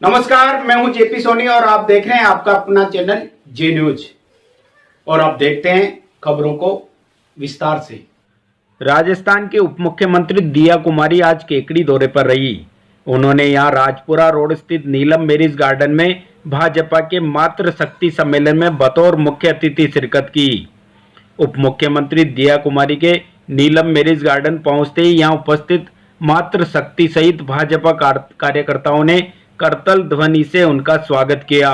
नमस्कार, मैं हूं जेपी सोनी और आप देख रहे हैं आपका अपना चैनल जे न्यूज। और आप देखते हैं खबरों को विस्तार से। राजस्थान के उप मुख्यमंत्री दिया कुमारी आज केकड़ी दौरे पर रही। उन्होंने यहां राजपुरा रोड स्थित नीलम मैरिज गार्डन में भाजपा के मातृ शक्ति सम्मेलन में बतौर मुख्य अतिथि शिरकत की। उप मुख्यमंत्री दिया कुमारी के नीलम मैरिज गार्डन पहुंचते ही यहां उपस्थित मातृ शक्ति सहित भाजपा कार्यकर्ताओं ने करतल ध्वनि से उनका स्वागत किया।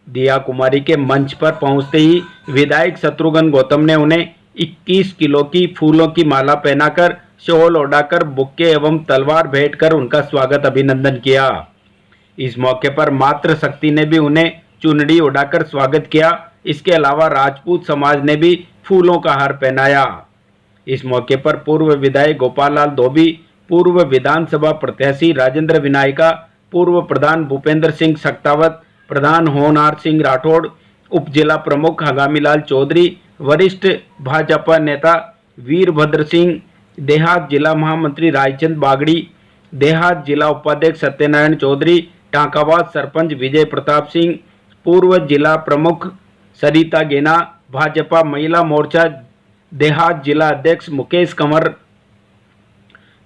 दिया कुमारी के मंच पर पहुंचते ही विधायक शत्रुघ्न गौतम ने उन्हें 21 किलो की फूलों की माला पहनाकर, शॉल ओढ़ाकर, बुक्के एवं तलवार भेंट कर उनका स्वागत अभिनंदन किया। इस मौके पर मातृ शक्ति ने भी उन्हें चुनरी उड़ाकर स्वागत किया। इसके अलावा राजपूत समाज ने भी फूलों का हार पहनाया। इस मौके पर पूर्व विधायक गोपाल लाल धोबी, पूर्व विधानसभा प्रत्याशी राजेंद्र विनायका, पूर्व प्रधान भूपेंद्र सिंह सक्तावत, प्रधान होनहार सिंह राठौड़, उप जिला प्रमुख हगामीलाल चौधरी, वरिष्ठ भाजपा नेता वीरभद्र सिंह, देहात जिला महामंत्री रायचंद बागड़ी, देहात जिला उपाध्यक्ष सत्यनारायण चौधरी, टांकाबाद सरपंच विजय प्रताप सिंह, पूर्व जिला प्रमुख सरिता गेना, भाजपा महिला मोर्चा देहात जिला अध्यक्ष मुकेश कंवर,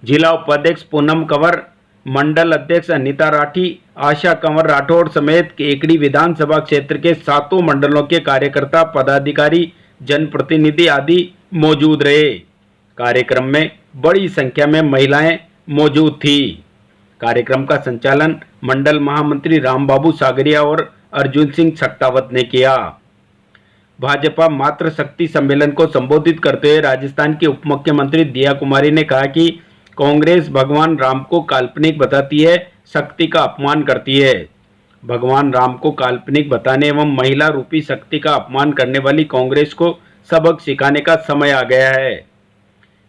जिला उपाध्यक्ष पूनम कंवर, मंडल अध्यक्ष अनिता राठी, आशा कंवर राठौड़ समेत केकड़ी विधानसभा क्षेत्र के 7 मंडलों के कार्यकर्ता, पदाधिकारी, जनप्रतिनिधि आदि मौजूद रहे। कार्यक्रम में बड़ी संख्या में महिलाएं मौजूद थी। कार्यक्रम का संचालन मंडल महामंत्री रामबाबू सागरिया और अर्जुन सिंह सक्तावत ने किया। भाजपा मातृ शक्ति सम्मेलन को संबोधित करते हुए राजस्थान के उप मुख्यमंत्री दिया कुमारी ने कहा कि कांग्रेस भगवान राम को काल्पनिक बताती है, शक्ति का अपमान करती है। भगवान राम को काल्पनिक बताने एवं महिला रूपी शक्ति का अपमान करने वाली कांग्रेस को सबक सिखाने का समय आ गया है।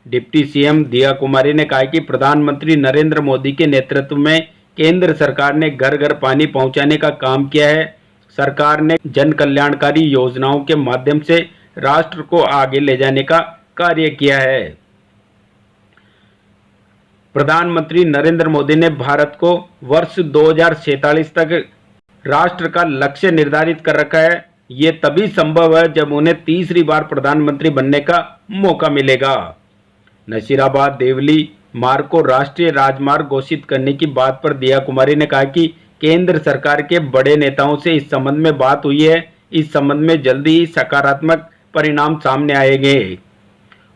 डिप्टी सीएम दिया कुमारी ने कहा कि प्रधानमंत्री नरेंद्र मोदी के नेतृत्व में केंद्र सरकार ने घर घर पानी पहुंचाने का काम किया है। सरकार ने जन कल्याणकारी योजनाओं के माध्यम से राष्ट्र को आगे ले जाने का कार्य किया है। प्रधानमंत्री नरेंद्र मोदी ने भारत को वर्ष 2047 तक राष्ट्र का लक्ष्य निर्धारित कर रखा है। ये तभी संभव है जब उन्हें तीसरी बार प्रधानमंत्री बनने का मौका मिलेगा। नसीराबाद देवली मार्ग को राष्ट्रीय राजमार्ग घोषित करने की बात पर दिया कुमारी ने कहा कि केंद्र सरकार के बड़े नेताओं से इस संबंध में बात हुई है। इस संबंध में जल्दी ही सकारात्मक परिणाम सामने आएंगे।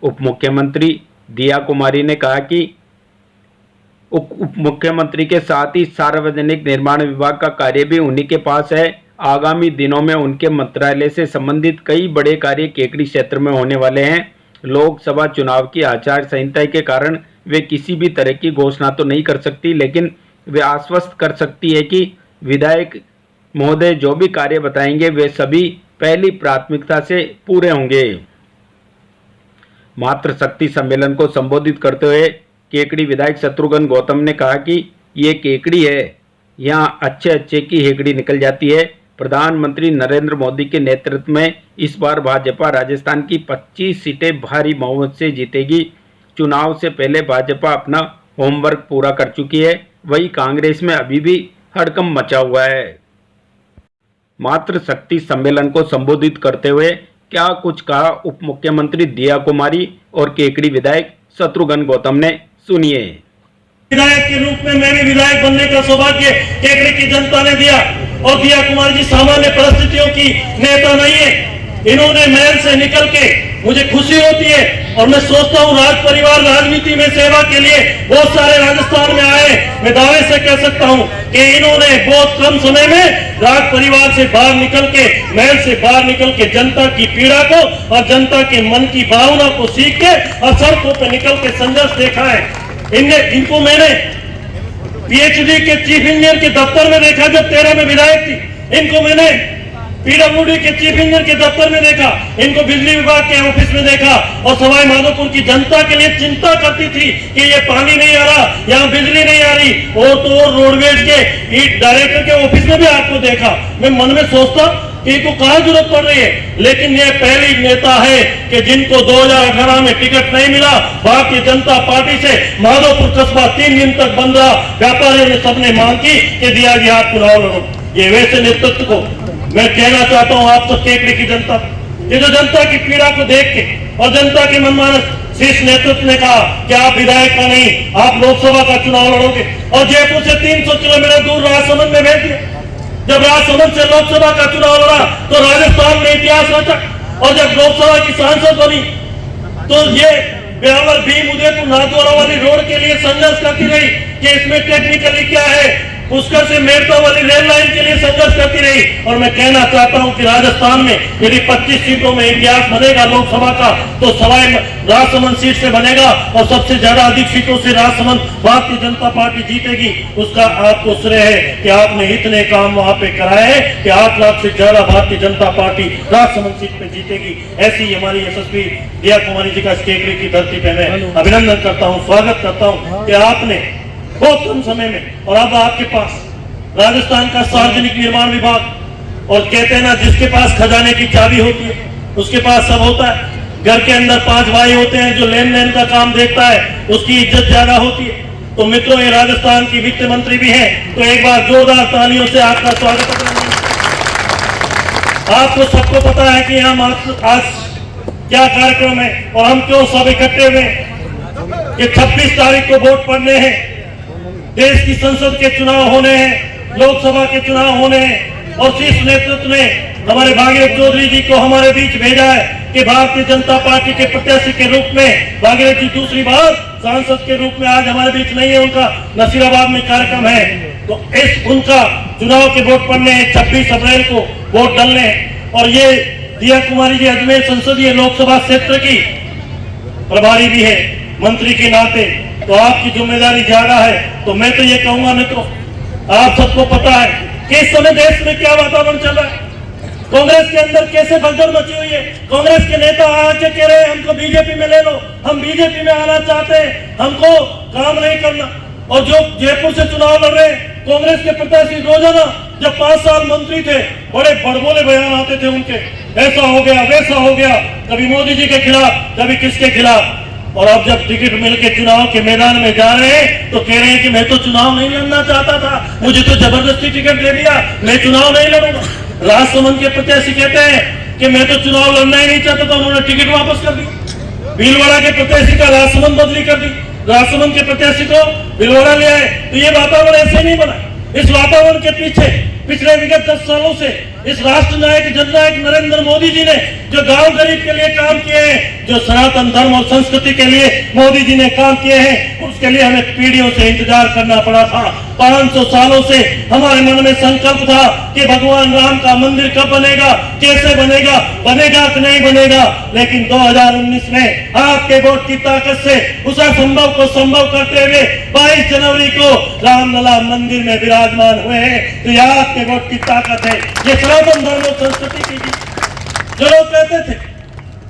उप मुख्यमंत्री दिया कुमारी ने कहा कि उप मुख्यमंत्री के साथ ही सार्वजनिक निर्माण विभाग का कार्य भी उन्हीं के पास है। आगामी दिनों में उनके मंत्रालय से संबंधित कई बड़े कार्य केकड़ी क्षेत्र में होने वाले हैं। लोकसभा चुनाव की आचार संहिता के कारण वे किसी भी तरह की घोषणा तो नहीं कर सकती, लेकिन वे आश्वस्त कर सकती है कि विधायक महोदय जो भी कार्य बताएंगे वे सभी पहली प्राथमिकता से पूरे होंगे। मातृ शक्ति सम्मेलन को संबोधित करते हुए केकड़ी विधायक शत्रुघ्न गौतम ने कहा कि ये केकड़ी है, यहाँ अच्छे की हेकड़ी निकल जाती है। प्रधानमंत्री नरेंद्र मोदी के नेतृत्व में इस बार भाजपा राजस्थान की 25 सीटें भारी बहुमत से जीतेगी। चुनाव से पहले भाजपा अपना होमवर्क पूरा कर चुकी है, वही कांग्रेस में अभी भी हड़कंप मचा हुआ है। मातृ शक्ति सम्मेलन को संबोधित करते हुए क्या कुछ कहा उप मुख्यमंत्री दिया कुमारी और केकड़ी विधायक शत्रुघ्न गौतम ने, सुनिए। विधायक के रूप में मेरे विधायक बनने का सौभाग्य केकड़ी की जनता ने दिया और दिया कुमार जी सामान्य परिस्थितियों की नेता नहीं है। इन्होंने महल से निकल के मुझे खुशी होती है और मैं सोचता हूँ राज परिवार राजनीति में सेवा के लिए बहुत सारे राजस्थान में आए। मैं दावे से कह सकता हूँ कि इन्होंने बहुत कम समय में राज परिवार से बाहर निकल के, महल से बाहर निकल के जनता की पीड़ा को और जनता के मन की भावना को सीख के और सड़कों पे निकल के संघर्ष देखा है। इनको मैंने पीएचडी के चीफ इंजीनियर के दफ्तर में देखा जब 13 में विधायक थी। इनको मैंने पीडब्ल्यूडी के चीफ इंजीनियर के दफ्तर में देखा, इनको बिजली विभाग के ऑफिस में देखा और सवाई माधोपुर की जनता के लिए चिंता करती थी कि ये पानी नहीं आ रहा, यहाँ बिजली नहीं आ रही। और तो और रोडवेज के डायरेक्टर के ऑफिस में भी आपको देखा। मैं मन में सोचता कि इनको कहां जरूरत पड़ रही है, लेकिन ये पहली नेता है कि जिनको 2018 में टिकट नहीं मिला, भारतीय जनता पार्टी से माधोपुर कस्बा 3 दिन तक बंद रहा, व्यापारियों ने सबने मांग की कि दिया जी आप चुनाव लड़ो। ये वैसे नेतृत्व को मैं कहना चाहता हूं आप सब केकड़ी की जनता, ये जो जनता की पीड़ा को देख के और जनता के मनमानस, शीर्ष नेतृत्व ने कहा कि आप विधायक का नहीं, आप लोकसभा का चुनाव लड़ोगे, और जयपुर से 300 किलोमीटर दूर राजसमंद में भेज दिया। जब राजसमंद से लोकसभा का चुनाव लड़ा तो राजस्थान में इतिहास रचा, और जब लोकसभा की सांसद बनी तो ये ब्यावर भीम उदयपुर नाथद्वारा वाली रोड के लिए संघर्ष करती रही कि इसमें टेक्निकली क्या है, पुष्कर से मेरठा वाली रेल लाइन के लिए संघर्ष करती रही। और मैं कहना चाहता हूं कि राजस्थान में यदि 25 सीटों में इतिहास बनेगा लोकसभा का, तो सवाई राजसमंद सीट से बनेगा, और सबसे ज्यादा अधिक सीटों से राजसमंद भारतीय जनता पार्टी जीतेगी। उसका आपको श्रेय है कि आपने इतने काम वहां पे कराए कि 8 लाख से ज्यादा भारतीय जनता पार्टी राजसमंद सीट पे जीतेगी। ऐसी हमारी यशस्वी दिया कुमारी जी का केकड़ी की धरती पे मैं अभिनंदन करता हूँ, स्वागत करता हूँ कि आपने बहुत कम समय में, और अब आपके पास राजस्थान का सार्वजनिक निर्माण विभाग, और कहते हैं ना जिसके पास खजाने की चाबी होती है उसके पास सब होता है। घर के अंदर 5 भाई होते हैं, जो लेन देन का काम देखता है उसकी इज्जत ज्यादा होती है। तो मित्रों, ये राजस्थान की वित्त मंत्री भी हैं, तो एक बार जोरदार तालियों से आपका स्वागत है। आपको सबको पता है कि हम आज क्या कार्यक्रम है और हम क्यों सब इकट्ठे हुए। ये 26 तारीख को वोट पड़ने हैं, देश की संसद के चुनाव होने हैं, लोकसभा के चुनाव होने हैं, और शीर्ष नेतृत्व ने हमारे भागीरथ चौधरी जी को हमारे बीच भेजा है कि भारतीय जनता पार्टी के प्रत्याशी के रूप में भागीरथ जी दूसरी बार सांसद के रूप में आज हमारे बीच नहीं है, उनका नसीराबाद में कार्यक्रम है। तो इस उनका चुनाव के वोट पड़ने हैं, 26 अप्रैल को वोट डालने हैं। और ये दिया कुमारी जी अजमेर संसदीय लोकसभा क्षेत्र की प्रभारी भी है मंत्री के नाते, तो आपकी जिम्मेदारी ज्यादा है। तो मैं तो ये कहूंगा मित्रों, आप सबको पता है कि इस समय देश में क्या वातावरण चल रहा है, कांग्रेस के अंदर कैसे भगदड़ मची हुई है। कांग्रेस के नेता आके कह रहे हैं हमको बीजेपी में ले लो, हम बीजेपी में आना चाहते हैं, हमको काम नहीं करना। और जो जयपुर से चुनाव लड़ रहे कांग्रेस के प्रत्याशी, रोजाना जब 5 साल मंत्री थे बड़े बड़बोले बयान आते थे उनके, ऐसा हो गया वैसा हो गया, कभी मोदी जी के खिलाफ कभी किसके खिलाफ। और अब जब टिकट मिलकर चुनाव के मैदान में जा रहे हैं तो कह रहे हैं कि मैं तो चुनाव नहीं लड़ना चाहता था, मुझे तो जबरदस्ती टिकट दे दिया, मैं चुनाव नहीं लड़ूंगा। राजसमंद के प्रत्याशी कहते हैं कि मैं तो चुनाव लड़ना ही नहीं चाहता था, उन्होंने टिकट वापस कर दी। भीलवाड़ा के प्रत्याशी का राजसमंद बदली कर दी, राजसमंद के प्रत्याशी को भीलवाड़ा ले आए। तो ये वातावरण ऐसे नहीं बना। इस वातावरण के पीछे पिछले विगत 10 सालों से इस राष्ट्र नायक जननायक नरेंद्र मोदी जी ने जो गांव गरीब के लिए काम किए हैं, जो सनातन धर्म और संस्कृति के लिए मोदी जी ने काम किए हैं, उसके लिए हमें पीढ़ियों से इंतजार करना पड़ा था। 500 सालों से हमारे मन में संकल्प था कि भगवान राम का मंदिर कब बनेगा, कैसे बनेगा, बनेगा कि नहीं बनेगा। लेकिन 2019 में आपके वोट की ताकत से उस असंभव को संभव करते हुए 22 जनवरी को रामलला मंदिर में विराजमान हुए हैं। तो यह आपके वोट की ताकत है। ये सनातन धर्म और संस्कृति की जो लोग कहते थे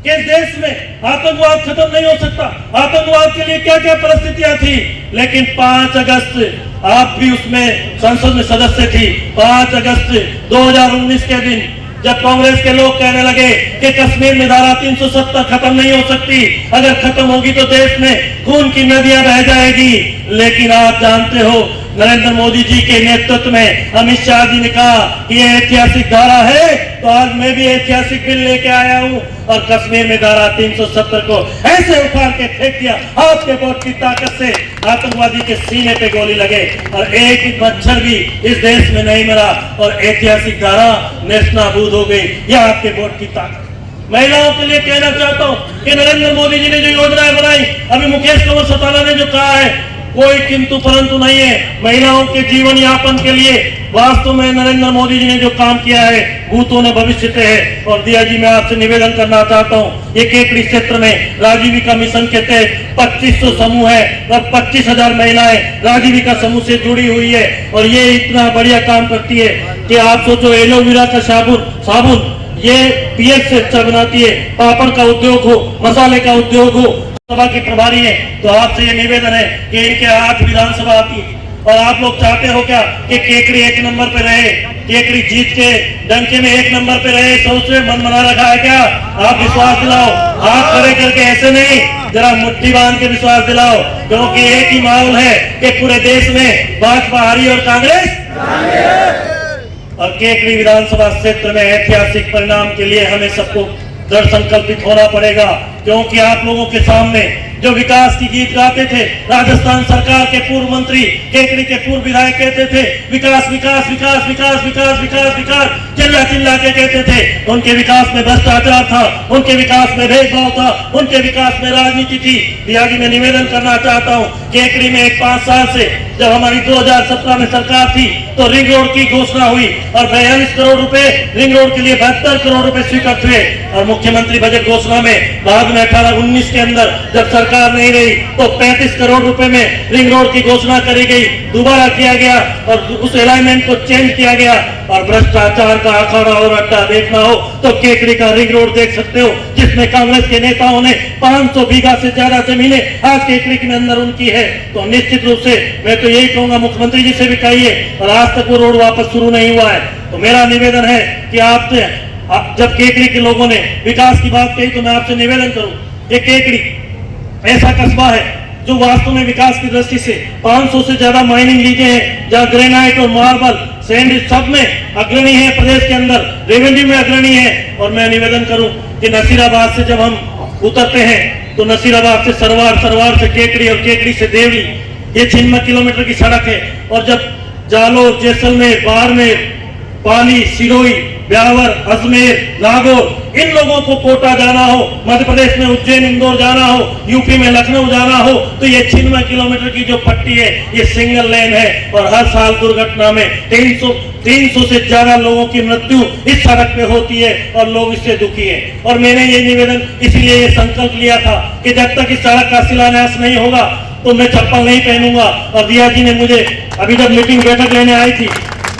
कि इस देश में आतंकवाद खत्म नहीं हो सकता, आतंकवाद के लिए क्या क्या परिस्थितियां थी, लेकिन 5 अगस्त आप भी उसमें संसद में सदस्य थी। 5 अगस्त 2019 के दिन जब कांग्रेस के लोग कहने लगे कि कश्मीर में धारा 370 खत्म नहीं हो सकती, अगर खत्म होगी तो देश में खून की नदियां बह जाएगी। लेकिन आप जानते हो नरेंद्र मोदी जी के नेतृत्व में अमित शाह जी ने कहा कि ये ऐतिहासिक धारा है, तो आज मैं भी ऐतिहासिक बिल लेके आया हूं और कश्मीर में धारा 370 को ऐसे उखाड़ के फेंक दिया। आपके वोट की ताकत से आतंकवादी के सीने पे गोली लगे और एक ही मच्छर भी इस देश में नहीं मरा और ऐतिहासिक धारा नेस्तनाबूद हो गई। यह आपके वोट की ताकत। महिलाओं के लिए कहना चाहता हूं कि नरेंद्र मोदी जी ने जो योजनाएं बनाई, अभी मुकेश कुमार सताना ने जो कहा है, कोई किंतु परंतु नहीं है। महिलाओं के जीवन यापन के लिए वास्तव में नरेंद्र मोदी जी ने जो काम किया है, भूतों ने भविष्य से है। और दिया जी, मैं आपसे निवेदन करना चाहता हूँ, ये केकड़ी क्षेत्र में राजीविका मिशन के तहत 2500 समूह है और 25,000 महिलाएं राजीविका समूह से जुड़ी हुई है। और ये इतना बढ़िया काम करती है कि आप सोचो, एलोवेरा का साबुन ये पीएच से अच्छा बनाती है, पापड़ का उद्योग हो, मसाले का उद्योग हो, सभा की प्रभारी है। तो आपसे ये निवेदन है कि इनके हाथ विधानसभा आती है, और आप लोग चाहते हो क्या कि केकड़ी 1 नंबर पे रहे, केकड़ी जीत के डंके में 1 नंबर पे रहे? सोच रहे मन बना रखा है क्या? आप विश्वास दिलाओ, हाथ खड़े करके, ऐसे नहीं, जरा मुट्ठी बांध के विश्वास दिलाओ, क्योंकि एक ही माहौल है कि पूरे देश में भाजपा हारी और कांग्रेस। और केकड़ी विधानसभा क्षेत्र में ऐतिहासिक परिणाम के लिए हमें सबको दृढ़ संकल्पित होना पड़ेगा, क्योंकि आप लोगों के सामने जो विकास की गीत गाते थे, राजस्थान सरकार के पूर्व मंत्री, केकड़ी के पूर्व विधायक कहते थे विकास विकास विकास विकास विकास विकास विकास, चिल्ला चिल्ला के कहते थे। उनके विकास में भ्रष्टाचार था, उनके विकास में भेदभाव था, उनके विकास में राजनीति थी। भैया जी, मैं निवेदन करना चाहता हूँ, केकड़ी में 5 साल से जब हमारी 2017 में सरकार थी तो रिंग रोड की घोषणा हुई और 42 करोड़ रुपए रिंग रोड के लिए 72 करोड़ रुपए स्वीकृत हुए। और मुख्यमंत्री बजट घोषणा में बाद में 18-19 के अंदर जब सरकार नहीं रही तो 35 करोड़ रुपए में रिंग रोड की घोषणा करी गई, दोबारा किया गया और उस अलाइनमेंट को चेंज किया गया। और भ्रष्टाचार का अखाड़ा और अड्डा देखना हो तो केकड़ी का रिंग रोड देख सकते हो, जिसमें कांग्रेस के नेताओं ने 500 बीघा से ज्यादा जमीनें आज केकड़ी के अंदर उनकी है। तो निश्चित रूप से मैं तो यही कहूंगा, मुख्यमंत्री जी से भी कहिए, और आज तक वो रोड वापस शुरू नहीं हुआ है। तो मेरा निवेदन है कि आपसे, जब केकड़ी के लोगों ने विकास की बात कही तो मैं आपसे निवेदन करूं, ये केकड़ी ऐसा कस्बा है जो वास्तव में विकास की दृष्टि से 500 से ज्यादा माइनिंग लीजें हैं, जहाँ ग्रेनाइट और मार्बल सैंड सब में अग्रणी है, प्रदेश के अंदर रेवेन्यू में अग्रणी है। और मैं निवेदन करूं कि नसीराबाद से जब हम उतरते हैं तो नसीराबाद से सरवार, सरवार से केकड़ी और केकड़ी से देवली, ये 96 किलोमीटर की सड़क है। और जब जालोर, जैसलमेर, बाड़मेर, पाली, सिरोही, ब्यावर, अजमेर, नागौर, इन लोगों को कोटा जाना हो, मध्य प्रदेश में उज्जैन, इंदौर जाना हो, यूपी में लखनऊ जाना हो, तो ये 96 किलोमीटर की जो पट्टी है ये सिंगल लेन है। और हर साल दुर्घटना में 300 से ज्यादा लोगों की मृत्यु इस सड़क पे होती है और लोग इससे दुखी है। और मैंने ये निवेदन इसीलिए ये संकल्प लिया था कि जब तक इस सड़क का शिलान्यास नहीं होगा तो मैं चप्पल नहीं पहनूंगा। और दिया जी ने मुझे अभी जब मीटिंग बैठक लेने आई थी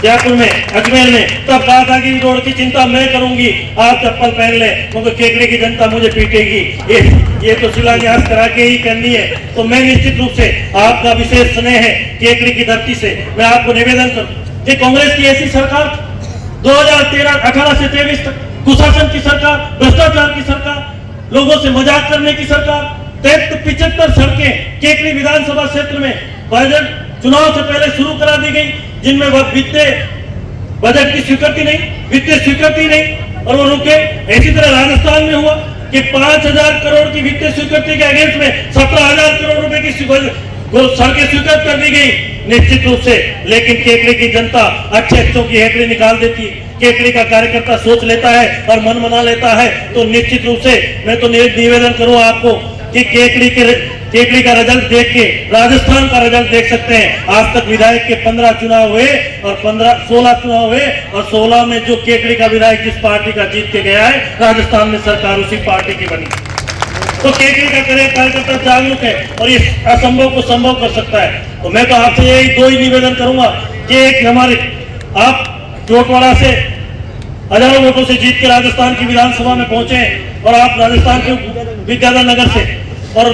जयपुर में, अजमेर में, तब कहा था कि रोड की चिंता मैं करूंगी, आप चप्पल पहन ले, क्योंकि केकड़ी की जनता मुझे पीटेगी। ये तो शिलान्यास करा के ही करनी है। तो मैं निश्चित रूप से, आपका विशेष स्नेह है केकड़ी की धरती से, मैं आपको निवेदन करूं कि कांग्रेस की ऐसी सरकार 2018 से 23 तक कुशासन की सरकार, भ्रष्टाचार की सरकार, लोगों से मजाक करने की सरकार, 75 सड़कें केकड़ी विधानसभा क्षेत्र में बजट चुनाव से पहले शुरू करा दी गई, जिनमें वह वित्तीय बजट की स्वीकृति नहीं, वित्तीय स्वीकृति नहीं, और वो रुके। इसी तरह राजस्थान में हुआ कि 5000 करोड़ की वित्तीय स्वीकृति के अगेंस्ट में 17,000 करोड़ रुपए की सड़कें स्वीकृत कर दी गई निश्चित रूप से। लेकिन केकड़ी की जनता अच्छे की हेकड़ी निकाल देती है, केकड़ी का कार्यकर्ता सोच लेता है और मन मना लेता है। तो निश्चित रूप से मैं तो निवेदन करूं आपको कि केकड़ी का रिजल्ट देख के राजस्थान का रिजल्ट देख सकते हैं। आज तक विधायक के 15 चुनाव हुए और 16 चुनाव हुए, और 16 में जो केकड़ी का विधायक जिस पार्टी का जीत के गया है, राजस्थान में सरकार उसी पार्टी की बनी। तो केकड़ी का कार्यकर्ता जागरूक है और इस असंभव को संभव कर सकता है। तो मैं तो आपसे यही 2 ही निवेदन करूंगा कि एक, हमारे आप जोटवाड़ा से हजारों वोटों से जीत के राजस्थान की विधानसभा में पहुंचे और आप राजस्थान के विद्याधर नगर से और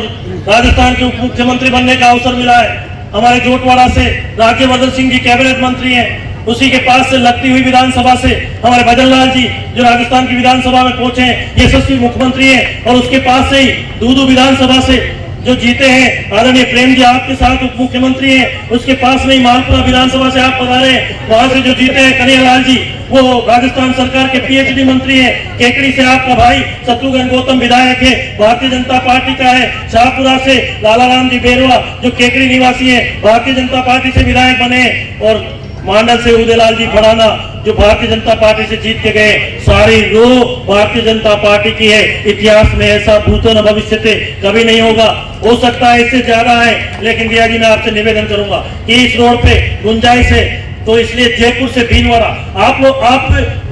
राजस्थान के उप मुख्यमंत्री बनने का अवसर मिला है। हमारे जोटवाड़ा से राज्यवर्धन सिंह जी कैबिनेट मंत्री हैं, उसी के पास से लगती हुई विधानसभा से हमारे भजन लाल जी जो राजस्थान की विधानसभा में पहुंचे हैं, यशस्वी मुख्यमंत्री हैं, और उसके पास से ही दूदू विधानसभा से जो जीते हैं आदरणीय प्रेम जी आपके साथ उप मुख्यमंत्री हैं, उसके पास में ही मालपुरा विधानसभा से आप पधारे हैं, वहां से जो जीते हैं कन्हैयालाल जी, वो राजस्थान सरकार के पीएचडी मंत्री हैं। केकड़ी से आपका भाई शत्रुघ्न गौतम विधायक है, भारतीय जनता पार्टी का है। शाहपुरा से लालाराम जी बेरवा जो केकड़ी निवासी है, भारतीय जनता पार्टी से विधायक बने। और मांडल से उदयलाल जी फड़ाना जो भारतीय जनता पार्टी से जीत के गए। सारी रो भारतीय जनता पार्टी की है। इतिहास में ऐसा भूतो न भविष्यते कभी नहीं होगा, हो सकता है इससे ज्यादा है, लेकिन भैया जी मैं आपसे निवेदन करूंगा कि इस रोड पे गुंजाइश है। तो इसलिए जयपुर से भीलवाड़ा, आप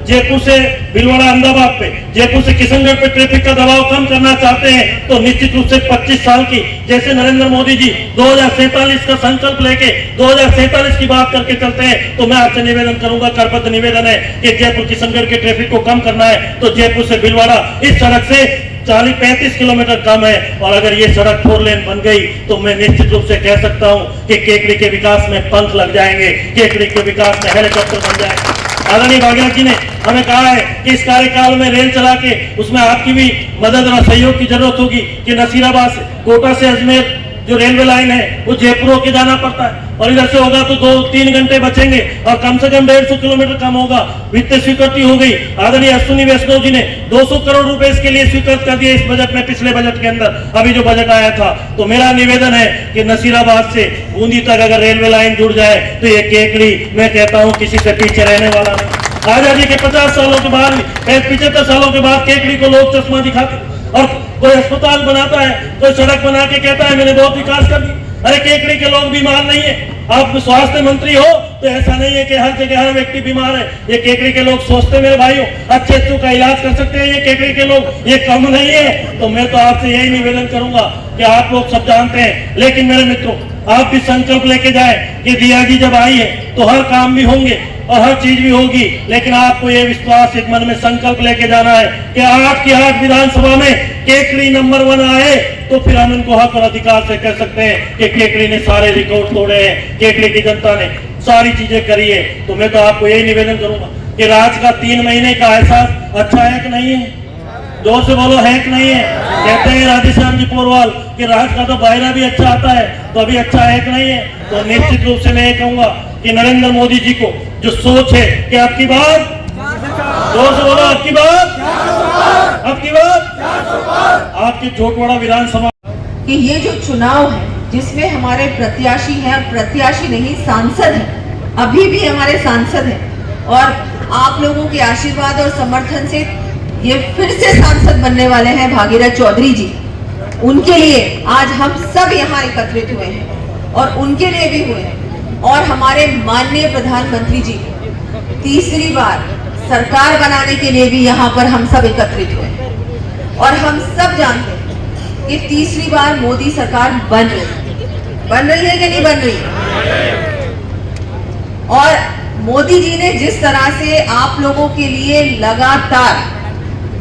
जयपुर से भीलवाड़ा अहमदाबाद पे, जयपुर से किशनगढ़ पे ट्रैफिक का दबाव कम करना चाहते हैं तो निश्चित रूप से 25 साल की, जैसे नरेंद्र मोदी जी 2047 का संकल्प लेके 2047 की बात करके चलते हैं, तो मैं आपसे निवेदन करूंगा, करबद्ध निवेदन है कि जयपुर किशनगढ़ के ट्रैफिक को कम करना है तो जयपुर से भीलवाड़ा इस सड़क से 40-35 किलोमीटर कम है। और अगर ये सड़क 4 लेन बन गई तो मैं निश्चित रूप से कह सकता हूं कि केकड़ी के विकास में पंख लग जाएंगे, केकड़ी के विकास में हेलीकॉप्टर बन जाएंगे। आदरणीय भागीरथ जी ने हमें कहा है कि इस कार्यकाल में रेल चला के उसमें आपकी भी मदद और सहयोग की जरूरत होगी कि नसीराबाद से, कोटा से अजमेर जो रेलवे लाइन है वो जयपुर होके जाना पड़ता है और इधर से होगा तो 2-3 घंटे बचेंगे और कम से कम 150 किलोमीटर कम होगा। वित्त स्वीकृति हो गई। आदरणीय अश्विनी वैष्णव जी ने 200 करोड़ रुपए इसके लिए स्वीकृत कर दिए इस बजट में, पिछले बजट के अंदर अभी जो बजट आया था। तो मेरा निवेदन है कि नसीराबाद से बूंदी तक अगर रेलवे लाइन जुड़ जाए तो ये केकड़ी, मैं कहता हूँ, किसी से पीछे रहने वाला नहीं। आजादी के 50 सालों के बाद, 75 सालों के बाद केकड़ी को लोग चश्मा दिखाते और कोई अस्पताल बनाता है, कोई सड़क बना के कहता है मैंने बहुत विकास कर दी। अरे केकड़ी के लोग बीमार नहीं है। आप स्वास्थ्य मंत्री हो तो ऐसा नहीं है कि हर जगह हर व्यक्ति बीमार है। ये केकड़ी के लोग सोचते मेरे भाइयों अच्छे का इलाज कर सकते हैं ये केकड़ी के लोग, ये कम नहीं है। तो मैं तो आपसे यही निवेदन करूंगा कि आप लोग सब जानते हैं, लेकिन मेरे मित्रों आप भी संकल्प लेके जाए कि दिया जी जब आई है तो हर काम भी होंगे और हर चीज भी होगी। लेकिन आपको ये विश्वास एक मन में संकल्प लेके जाना है कि 8 की 8 विधानसभा में केकड़ी नंबर 1 आए तो फिर हम इनको हक और अधिकार से कह सकते हैं कि केकड़ी ने सारे रिकॉर्ड तोड़े हैं, केकड़ी की जनता ने सारी चीजें करी है। तो मैं तो आपको यही निवेदन करूंगा कि राज का 3 महीने का एहसास अच्छा है कि नहीं है? जोर से बोलो, है कि नहीं है? कहते हैं राधेश्याम जी पोरवाल कि राज का तो बायरा भी अच्छा आता है, तो अभी अच्छा है कि नहीं है? तो निश्चित रूप से मैं ये कहूंगा कि नरेंद्र मोदी जी को जो सोच है कि आपकी बात, जोर से बोलो, आपकी बात, आपकी बात, आपकी झोटवाड़ा विधानसभा कि ये जो चुनाव है जिसमें हमारे प्रत्याशी हैं, प्रत्याशी नहीं सांसद हैं, अभी भी हमारे सांसद हैं और आप लोगों के आशीर्वाद और समर्थन से ये फिर से सांसद बनने वाले हैं भागीरथ चौधरी जी। उनके लिए आज हम सब यहाँ एकत्रित हुए हैं और उनके लिए भी हुए हैं। और हमारे माननीय प्रधानमंत्री जी तीसरी बार सरकार बनाने के लिए भी यहाँ पर हम सब एकत्रित हुए हैं। और हम सब जानते हैं कि तीसरी बार मोदी सरकार बन रही है कि नहीं बन रही है। और मोदी जी ने जिस तरह से आप लोगों के लिए लगातार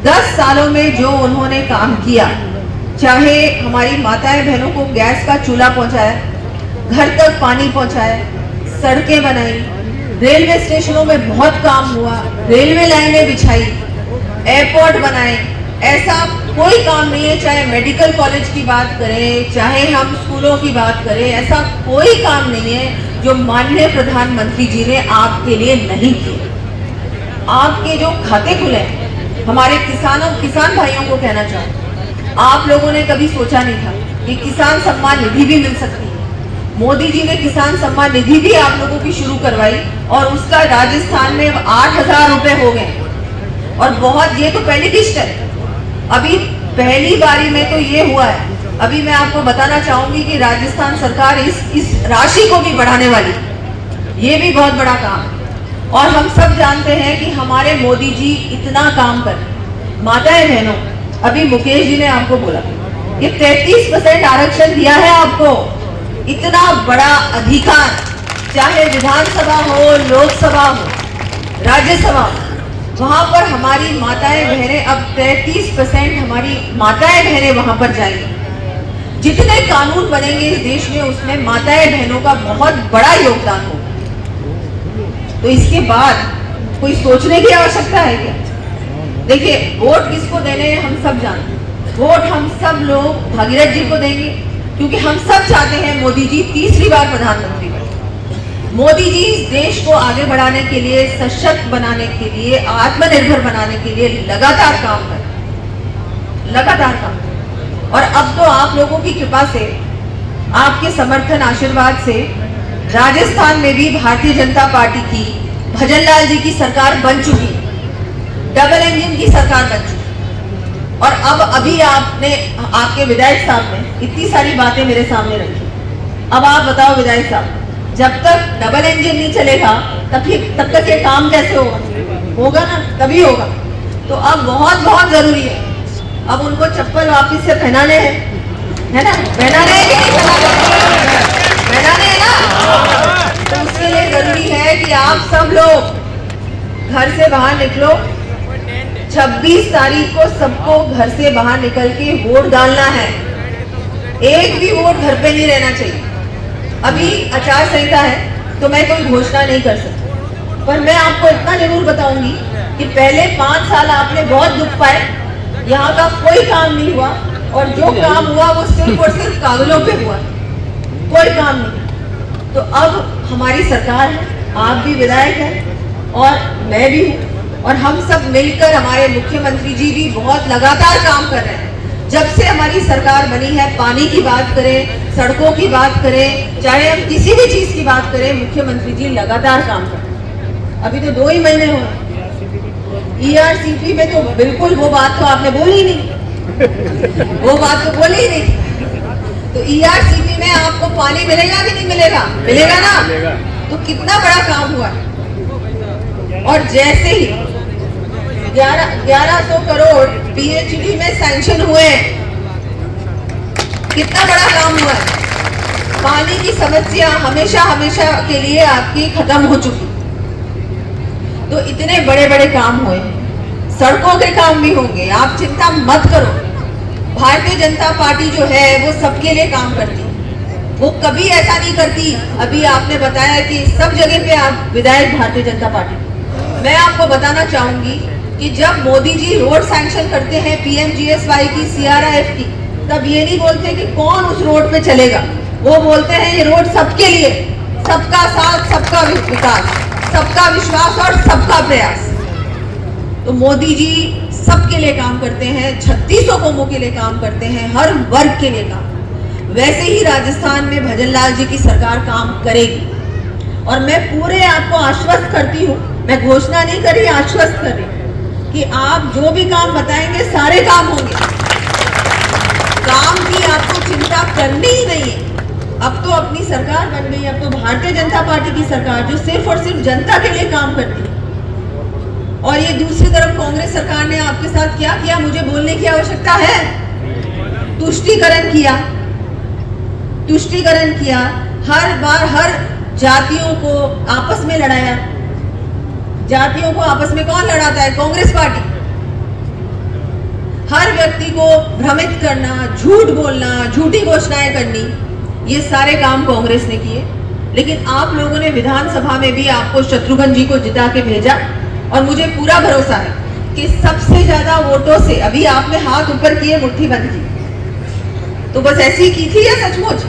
10 सालों में जो उन्होंने काम किया, चाहे हमारी माताएं बहनों को गैस का चूल्हा पहुंचाया, घर तक पानी पहुंचाया, सड़कें बनाई, रेलवे स्टेशनों में बहुत काम हुआ, रेलवे लाइनें बिछाई, एयरपोर्ट बनाए, ऐसा कोई काम नहीं है। चाहे मेडिकल कॉलेज की बात करें, चाहे हम स्कूलों की बात करें, ऐसा कोई काम नहीं है जो माननीय प्रधानमंत्री जी ने आपके लिए नहीं किए। आपके जो खाते खुले हैं, हमारे किसान भाइयों को कहना चाहूँ, आप लोगों ने कभी सोचा नहीं था कि किसान सम्मान निधि भी मिल सकती है। मोदी जी ने किसान सम्मान निधि भी आप लोगों की शुरू करवाई और उसका राजस्थान में 8,000 रुपए हो गए। और बहुत, ये तो पहली किस्त है, अभी पहली बारी में तो ये हुआ है। अभी मैं आपको बताना चाहूंगी कि राजस्थान सरकार इस राशि को भी बढ़ाने वाली, ये भी बहुत बड़ा काम है। और हम सब जानते हैं कि हमारे मोदी जी इतना काम कर, माताएं बहनों, अभी मुकेश जी ने आपको बोला कि 33% आरक्षण दिया है आपको, इतना बड़ा अधिकार, चाहे विधानसभा हो, लोकसभा हो, राज्यसभा हो, वहां पर हमारी माताएं बहनें, अब 33% हमारी माताएं बहनें वहां पर जाएंगी। जितने कानून बनेंगे इस देश में उसमें माताएं बहनों का बहुत बड़ा योगदान होगा। तो इसके बाद कोई सोचने की आवश्यकता है क्या? देखिए, वोट किसको देने हैं हम सब जानते हैं। वोट हम सब लोग भागीरथ जी को देंगे क्योंकि हम सब चाहते हैं मोदी जी तीसरी बार प्रधानमंत्री बने। मोदी जी इस देश को आगे बढ़ाने के लिए, सशक्त बनाने के लिए, आत्मनिर्भर बनाने के लिए लगातार काम करें, लगातार काम करें। और अब तो आप लोगों की कृपा से, आपके समर्थन आशीर्वाद से राजस्थान में भी भारतीय जनता पार्टी की, भजनलाल जी की सरकार बन चुकी, डबल इंजन की सरकार बन चुकी। और अब अभी आपके विधायक साहब ने इतनी सारी बातें मेरे सामने रखी। अब आप बताओ विधायक साहब, जब तक डबल इंजन नहीं चलेगा तब तक ये काम कैसे होगा ना, तभी होगा। तो अब बहुत जरूरी है, अब उनको चप्पल वापिस से पहनाने हैं, है ना, पहनाने हैं कि नहीं पहनाने हैं ना। तो उसके लिए जरूरी है कि आप सब लोग घर से बाहर निकलो, 26 तारीख को सबको घर से बाहर निकल के वोट डालना है। एक भी वोट घर पे नहीं रहना चाहिए। अभी आचार संहिता है तो मैं कोई घोषणा नहीं कर सकती, पर मैं आपको इतना जरूर बताऊंगी कि पहले 5 साल आपने बहुत दुख पाए, यहाँ का कोई काम नहीं हुआ, और जो काम हुआ वो सिर्फ और सिर्फ कागजों पे हुआ, कोई काम नहीं। तो अब हमारी सरकार है, आप भी विधायक हैं और मैं भी हूँ, और हम सब मिलकर, हमारे मुख्यमंत्री जी भी बहुत लगातार काम कर रहे हैं। जब से हमारी सरकार बनी है, पानी की बात करें, सड़कों की बात करें, चाहे हम किसी भी चीज की बात करें, मुख्यमंत्री जी लगातार काम कर रहे हैं। अभी तो 2 ही महीने हुए। ERCP में तो बिल्कुल वो बात तो आपने बोली ही नहीं, वो बात तो बोली ही नहीं। तो ERCP में आपको पानी मिलेगा कि नहीं मिलेगा? मिलेगा ना। तो कितना बड़ा काम हुआ है। और जैसे ही 1100 करोड़ PHD में सैंक्शन हुए, कितना बड़ा काम हुआ है। पानी की समस्या हमेशा हमेशा के लिए आपकी खत्म हो चुकी। तो इतने बड़े बड़े काम हुए, सड़कों के काम भी होंगे, आप चिंता मत करो। भारतीय जनता पार्टी जो है वो सबके लिए काम करती है, वो कभी ऐसा नहीं करती। अभी आपने बताया कि सब जगह पे आप विधायक भारतीय जनता पार्टी। मैं आपको बताना चाहूंगी कि जब मोदी जी रोड सैंक्शन करते हैं PMGSY की, CRIF की, तब ये नहीं बोलते कि कौन उस रोड पे चलेगा, वो बोलते हैं ये रोड सबके लिए, सबका साथ, सबका विकास, सबका विश्वास और सबका प्रयास। तो मोदी जी सबके लिए काम करते हैं, 3600 कौमों के लिए काम करते हैं, हर वर्ग के लिए काम। वैसे ही राजस्थान में भजन लाल जी की सरकार काम करेगी, और मैं पूरे आपको आश्वस्त करती हूँ, मैं घोषणा नहीं कर रही, आश्वस्त कर रही कि आप जो भी काम बताएंगे सारे काम होंगे। काम की आपको चिंता करनी ही नहीं है। अब तो अपनी सरकार बन गई, अब तो भारतीय जनता पार्टी की सरकार जो सिर्फ और सिर्फ जनता के लिए काम करती है। और ये दूसरी तरफ कांग्रेस सरकार ने आपके साथ क्या किया, मुझे बोलने की आवश्यकता है? तुष्टीकरण किया, तुष्टीकरण किया, हर बार हर जातियों को आपस में लड़ाया। जातियों को आपस में कौन लड़ाता है? कांग्रेस पार्टी। हर व्यक्ति को भ्रमित करना, झूठ बोलना, झूठी घोषणाएं करनी, ये सारे काम कांग्रेस ने किए। लेकिन आप लोगों ने विधानसभा में भी आपको शत्रुघ्न जी को जिता के भेजा, और मुझे पूरा भरोसा है कि सबसे ज्यादा वोटों से, अभी आपने हाथ ऊपर किए, मुट्ठी बंद की, तो बस ऐसी की थी या सचमुच?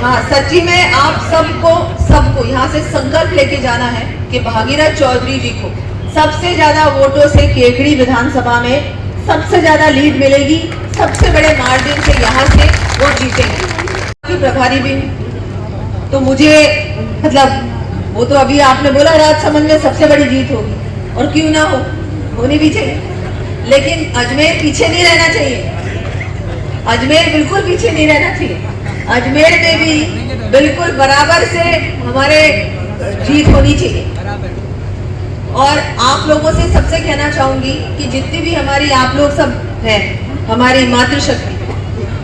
हाँ, सच्ची में आप सबको यहाँ से संकल्प लेके जाना है कि भागीरथ चौधरी जी को सबसे ज्यादा वोटों से केकड़ी विधानसभा में सबसे ज्यादा लीड मिलेगी, सबसे बड़े मार्जिन से यहाँ से वो जीतेंगे। प्रभारी भी, तो मुझे मतलब वो तो अभी आपने बोला राजसमंद में सबसे बड़ी जीत होगी, और क्यों ना हो, होनी भी चाहिए। लेकिन अजमेर पीछे नहीं रहना चाहिए, अजमेर बिल्कुल पीछे नहीं रहना चाहिए। अजमेर में भी बिल्कुल बराबर से हमारे जीत होनी चाहिए। और आप लोगों से सबसे कहना चाहूंगी कि जितनी भी हमारी आप लोग सब हैं, हमारी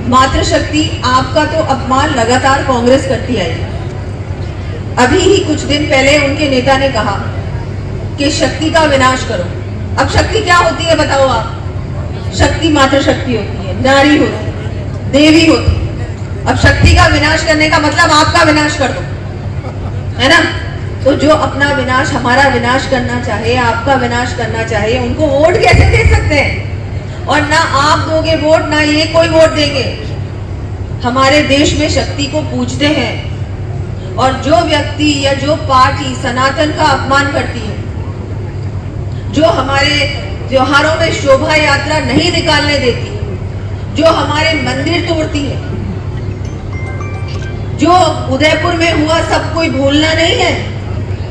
मातृशक्ति, आपका तो अपमान लगातार कांग्रेस करती आई है। अभी ही कुछ दिन पहले उनके नेता ने कहा कि शक्ति का विनाश करो। अब शक्ति क्या होती है बताओ आप? शक्ति मातृशक्ति होती है, नारी होती है, देवी होती है। अब शक्ति का विनाश करने का मतलब आपका विनाश कर दो, है ना? तो जो अपना विनाश, हमारा विनाश करना चाहे, आपका विनाश करना चाहे, उनको वोट कैसे दे सकते हैं? और ना आप दोगे वोट, ना ये कोई वोट देंगे। हमारे देश में शक्ति को पूजते हैं, और जो व्यक्ति या जो पार्टी सनातन का अपमान करती है, जो हमारे त्योहारों में शोभा यात्रा नहीं निकालने देती, जो हमारे मंदिर तोड़ती है, जो उदयपुर में हुआ सब कोई भूलना नहीं है।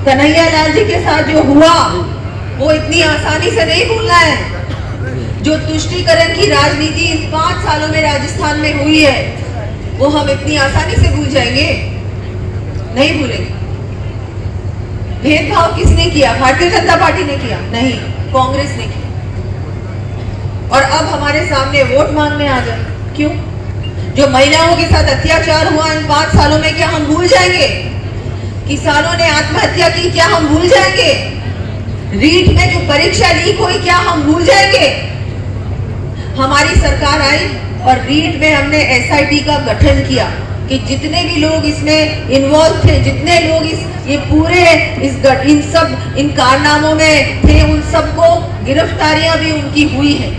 कन्हैया लाल जी के साथ जो हुआ वो इतनी आसानी से नहीं भूलना है। जो तुष्टीकरण की राजनीति इन 5 सालों में राजस्थान में हुई है, वो हम इतनी आसानी से भूल जाएंगे? नहीं भूलेंगे। भेदभाव किसने किया? भारतीय जनता पार्टी ने किया? नहीं, कांग्रेस ने किया। और अब हमारे सामने वोट मांगने आ जाए, क्यों? जो महिलाओं के साथ अत्याचार हुआ इन 5 सालों में, क्या हम भूल जाएंगे? किसानों ने आत्महत्या की, क्या हम भूल जाएंगे? रीट में जो परीक्षा लीक हुई, क्या हम भूल जाएंगे? हमारी सरकार आई और रीट में हमने एसआईटी का गठन किया कि जितने भी लोग इसमें इन्वॉल्व थे, जितने लोग इन कारनामों में थे, उन सबको गिरफ्तारियां भी उनकी हुई है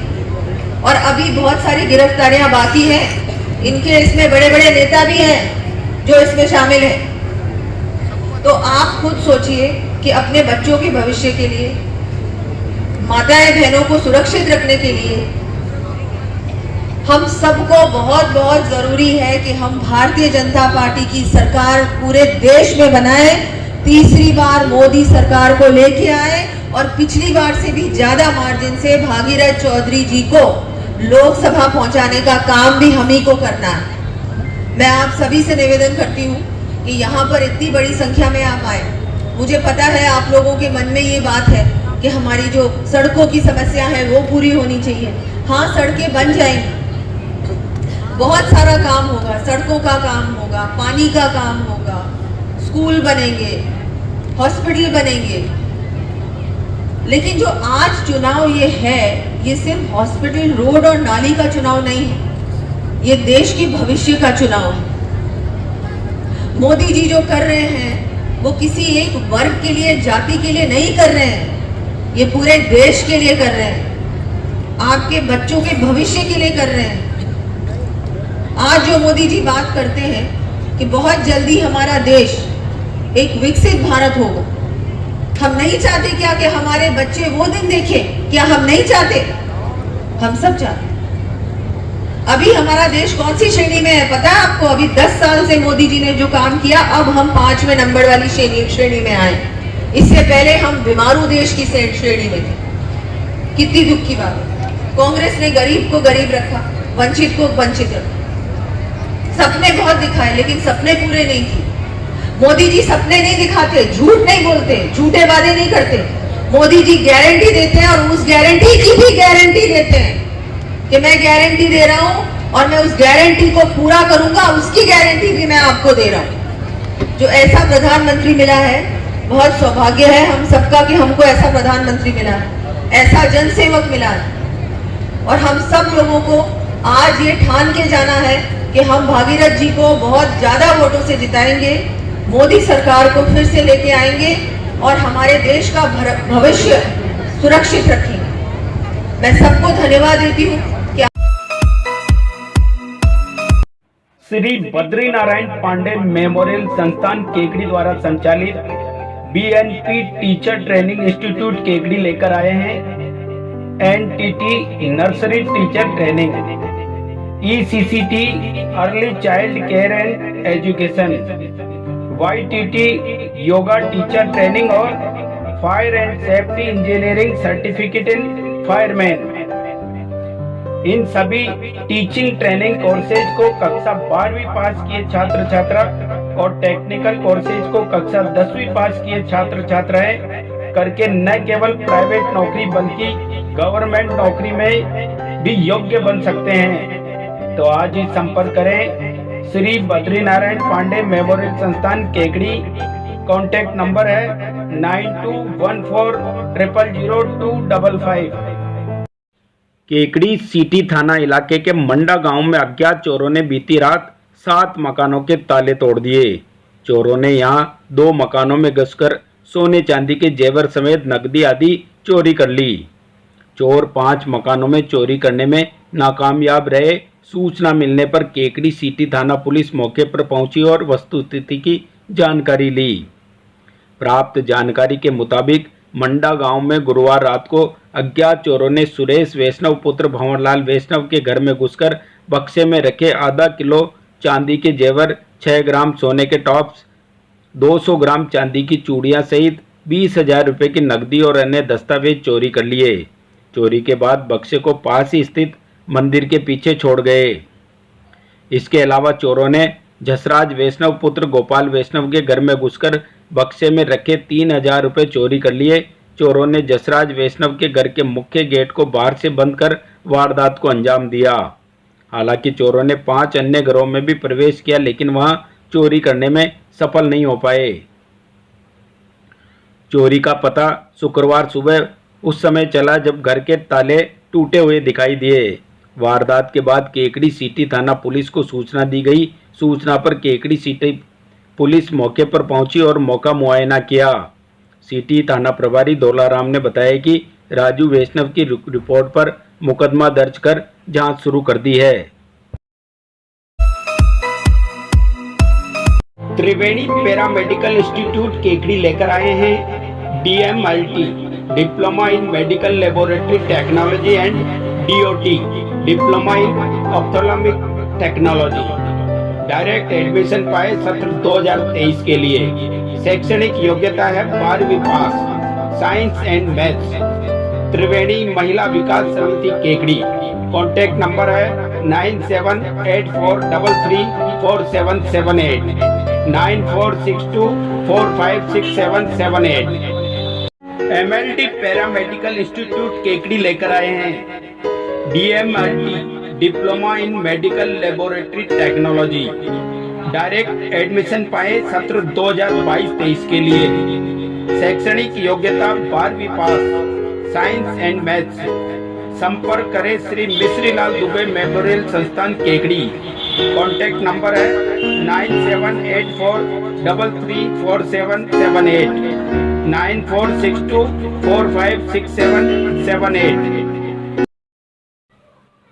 और अभी बहुत सारी गिरफ्तारियां बाकी हैं। इनके इसमें बड़े बड़े नेता भी हैं जो इसमें शामिल हैं। तो आप खुद सोचिए कि अपने बच्चों के भविष्य के लिए, माताएं बहनों को सुरक्षित रखने के लिए हम सबको बहुत बहुत जरूरी है कि हम भारतीय जनता पार्टी की सरकार पूरे देश में बनाए, तीसरी बार मोदी सरकार को लेके आए और पिछली बार से भी ज्यादा मार्जिन से भागीरथ चौधरी जी को लोकसभा पहुंचाने का काम भी हम ही को करना है। मैं आप सभी से निवेदन करती हूँ कि यहाँ पर इतनी बड़ी संख्या में आप आए। मुझे पता है आप लोगों के मन में ये बात है कि हमारी जो सड़कों की समस्या है वो पूरी होनी चाहिए। हाँ, सड़कें बन जाएंगी, बहुत सारा काम होगा, सड़कों का काम होगा, पानी का काम होगा, स्कूल बनेंगे, हॉस्पिटल बनेंगे। लेकिन जो आज चुनाव ये है, ये सिर्फ हॉस्पिटल, रोड और नाली का चुनाव नहीं है, ये देश के भविष्य का चुनाव है। मोदी जी जो कर रहे हैं वो किसी एक वर्ग के लिए, जाति के लिए नहीं कर रहे हैं, ये पूरे देश के लिए कर रहे हैं, आपके बच्चों के भविष्य के लिए कर रहे हैं। आज जो मोदी जी बात करते हैं कि बहुत जल्दी हमारा देश एक विकसित भारत होगा, हम नहीं चाहते क्या कि हमारे बच्चे वो दिन देखें? क्या हम नहीं चाहते? हम सब चाहते। अभी हमारा देश कौन सी श्रेणी में है पता है आपको? अभी 10 साल से मोदी जी ने जो काम किया, अब हम 5वें नंबर वाली श्रेणी में आए। इससे पहले हम बीमारू देश की श्रेणी में थे। कितनी दुख की बात है। कांग्रेस ने गरीब को गरीब रखा, वंचित को वंचित रखा, सपने बहुत दिखाए लेकिन सपने पूरे नहीं किए। मोदी जी सपने नहीं दिखाते, झूठ नहीं बोलते, झूठे वादे नहीं करते। मोदी जी गारंटी देते हैं और उस गारंटी की भी गारंटी देते हैं कि मैं गारंटी दे रहा हूं और मैं उस गारंटी को पूरा करूंगा, उसकी गारंटी भी मैं आपको दे रहा हूं। जो ऐसा प्रधानमंत्री मिला है, बहुत सौभाग्य है हम सबका कि हमको ऐसा प्रधानमंत्री मिला है, ऐसा जनसेवक मिला है। और हम सब लोगों को आज ये ठान के जाना है कि हम भागीरथ जी को बहुत ज्यादा वोटों से जिताएंगे, मोदी सरकार को फिर से लेके आएंगे और हमारे देश का भविष्य सुरक्षित रखेंगे। मैं सबको धन्यवाद देती हूँ। श्री बद्रीनारायण पांडे मेमोरियल संस्थान केकड़ी द्वारा संचालित BNP teacher training institute Kekri लेकर आए हैं NTT nursery teacher training, ECCT early child care and education, YTT yoga teacher training और fire and safety engineering certificate in fireman. इन सभी टीचिंग ट्रेनिंग कोर्सेज को कक्षा 12वीं पास किए छात्र छात्रा और टेक्निकल कोर्सेज को कक्षा 10वीं पास किए छात्र छात्राएं करके न केवल प्राइवेट नौकरी बल्कि गवर्नमेंट नौकरी में भी योग्य बन सकते हैं। तो आज ही संपर्क करें श्री बद्रीनारायण पांडे मेमोरियल संस्थान केकड़ी। कॉन्टैक्ट नंबर है 9214000255। केकड़ी सिटी थाना इलाके के मंडा गांव में अज्ञात चोरों ने बीती रात 7 मकानों के ताले तोड़ दिए। चोरों ने यहां 2 मकानों में घुसकर सोने चांदी के जेवर समेत नकदी आदि चोरी कर ली। चोर 5 मकानों में चोरी करने में नाकामयाब रहे। सूचना मिलने पर केकड़ी सिटी थाना पुलिस मौके पर पहुंची और वस्तुस्थिति की जानकारी ली। प्राप्त जानकारी के मुताबिक मंडा गांव में गुरुवार रात को अज्ञात चोरों ने सुरेश वैष्णव पुत्र भंवरलाल वैष्णव के घर में घुसकर बक्से में रखे आधा किलो चांदी के जेवर, 6 ग्राम सोने के टॉप्स, 200 ग्राम चांदी की चूड़ियां सहित 20,000 रुपये की नकदी और अन्य दस्तावेज चोरी कर लिए। चोरी के बाद बक्से को पास ही स्थित मंदिर के पीछे छोड़ गए। इसके अलावा चोरों ने जसराज वैष्णव पुत्र गोपाल वैष्णव के घर में घुसकर बक्से में रखे 3,000 रुपये चोरी कर लिए। चोरों ने जसराज वैष्णव के घर के मुख्य गेट को बाहर से बंद कर वारदात को अंजाम दिया। हालांकि चोरों ने 5 अन्य घरों में भी प्रवेश किया लेकिन वहां चोरी करने में सफल नहीं हो पाए। चोरी का पता शुक्रवार सुबह उस समय चला जब घर के ताले टूटे हुए दिखाई दिए। वारदात के बाद केकड़ी सिटी थाना पुलिस को सूचना दी गई। सूचना पर केकड़ी सिटी पुलिस मौके पर पहुंची और मौका मुआयना किया। सिटी थाना प्रभारी दौलाराम ने बताया कि राजू वैष्णव की रिपोर्ट पर मुकदमा दर्ज कर जांच शुरू कर दी है। त्रिवेणी पैरामेडिकल इंस्टीट्यूट केकड़ी लेकर आए हैं DMLT diploma in medical laboratory technology and DOT diploma in ophthalmic technology. Direct admission पाए सत्र 2023 के लिए। शैक्षणिक योग्यता है 12वीं पास, साइंस एंड मैथ्स। त्रिवेणी महिला विकास समिति केकड़ी। कॉन्टैक्ट नंबर है 9784334778 9462456778। MLT पैरामेडिकल इंस्टीट्यूट केकड़ी लेकर आए हैं DMLT diploma in medical laboratory technology. Direct admission पाए सत्र 2022-23 के लिए। शैक्षणिक योग्यता 12वीं पास, साइंस एंड मैथ्स। संपर्क करें श्री मिश्रीलाल दुबे मेमोरियल संस्थान केकड़ी। कॉन्टैक्ट नंबर है 9784334778 9462456778।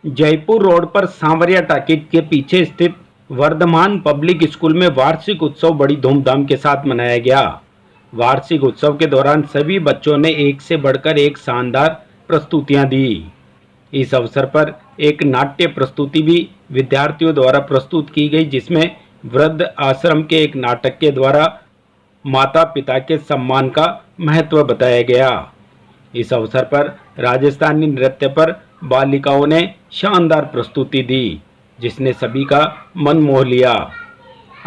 जयपुर रोड पर सांवरिया टाकिज के पीछे स्थित वर्धमान पब्लिक स्कूल में वार्षिक उत्सव बड़ी धूमधाम के साथ मनाया गया। वार्षिक उत्सव के दौरान सभी बच्चों ने एक से बढ़कर एक शानदार प्रस्तुतियां दी। इस अवसर पर एक नाट्य प्रस्तुति भी विद्यार्थियों द्वारा प्रस्तुत की गई, जिसमें वृद्ध आश्रम के एक नाटक के द्वारा माता पिता के सम्मान का महत्व बताया गया। इस अवसर पर राजस्थानी नृत्य पर बालिकाओं ने शानदार प्रस्तुति दी, जिसने सभी का मन मोह लिया।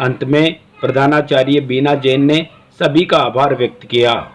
अंत में प्रधानाचार्य बीना जैन ने सभी का आभार व्यक्त किया।